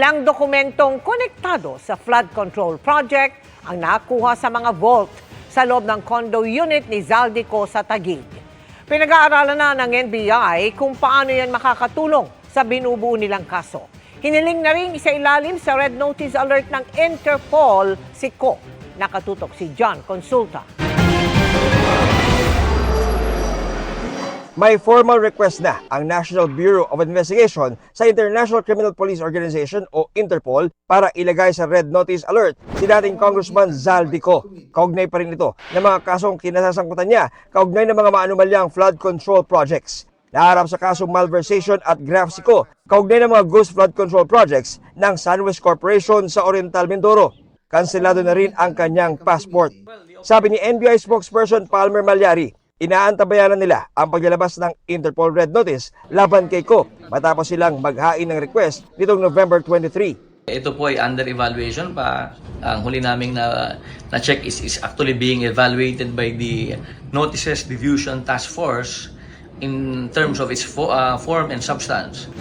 Ilang dokumentong konektado sa flood control project ang nakuha sa mga vault sa loob ng condo unit ni Zaldico sa Taguig. Pinag-aaralan na ng NBI kung paano yan makakatulong sa binubuo nilang kaso. Hiniling na rin isailalim sa Red Notice Alert ng Interpol si Co. Nakatutok si John Consulta. May formal request na ang National Bureau of Investigation sa International Criminal Police Organization o Interpol para ilagay sa Red Notice Alert si dating Congressman Zaldico. Kaugnay pa rin ito ng mga kasong kinasasangkutan niya kaugnay ng mga maanumalyang flood control projects. Naharap sa kasong malversation at graft si Co. kaugnay ng mga ghost flood control projects ng Sunwest Corporation sa Oriental Mindoro. Kanselado na rin ang kanyang passport. Sabi ni NBI spokesperson Palmer Malyari, inaantabayanan nila ang paglalabas ng Interpol Red Notice laban kay Co matapos silang maghain ng request nitong November 23. Ito po ay under evaluation pa. Ang huli naming na-check is actually being evaluated by the Notices Diffusion Task Force in terms of its form and substance.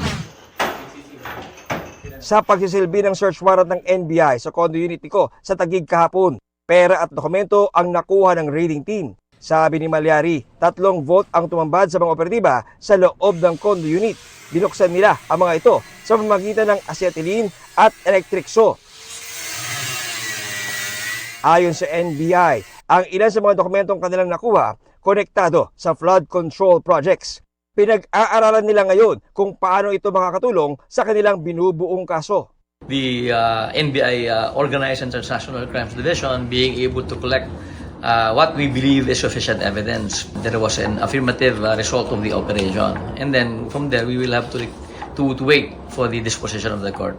Sa pagsisilbi ng search warrant ng NBI sa condo unit ni Co sa Taguig kahapon, pera at dokumento ang nakuha ng raiding team. Sabi ni Malyari, 3 vault ang tumambad sa mga operatiba sa loob ng condo unit. Binuksan nila ang mga ito sa pamamagitan ng acetylene at electric saw. Ayon sa NBI, ang ilan sa mga dokumentong kanilang nakuha, konektado sa flood control projects. Pinag-aaralan nila ngayon kung paano ito makakatulong sa kanilang binubuong kaso. The NBI Organized International Crimes Division being able to collect what we believe is sufficient evidence. There was an affirmative result of the operation. And then from there, we will have to wait for the disposition of the court.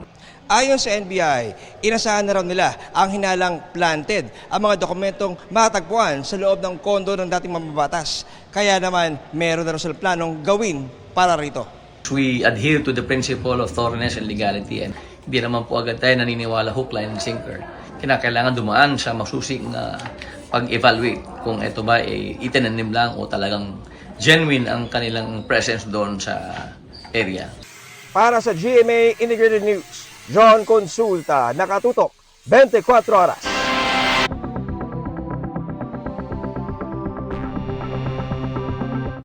Ayon sa NBI, inasahan na raw nila ang hinalang planted ang mga dokumentong matagpuan sa loob ng kondo ng dating mambabatas. Kaya naman, meron na raw silang planong gawin para rito. We adhere to the principle of thoroughness and legality. And hindi naman po agad tayo naniniwala hook, line, and sinker. Kinakailangan dumaan sa masusing pag-evaluate kung ito ba ay itinanim lang o talagang genuine ang kanilang presence doon sa area. Para sa GMA Integrated News, John Consulta, nakatutok 24 oras.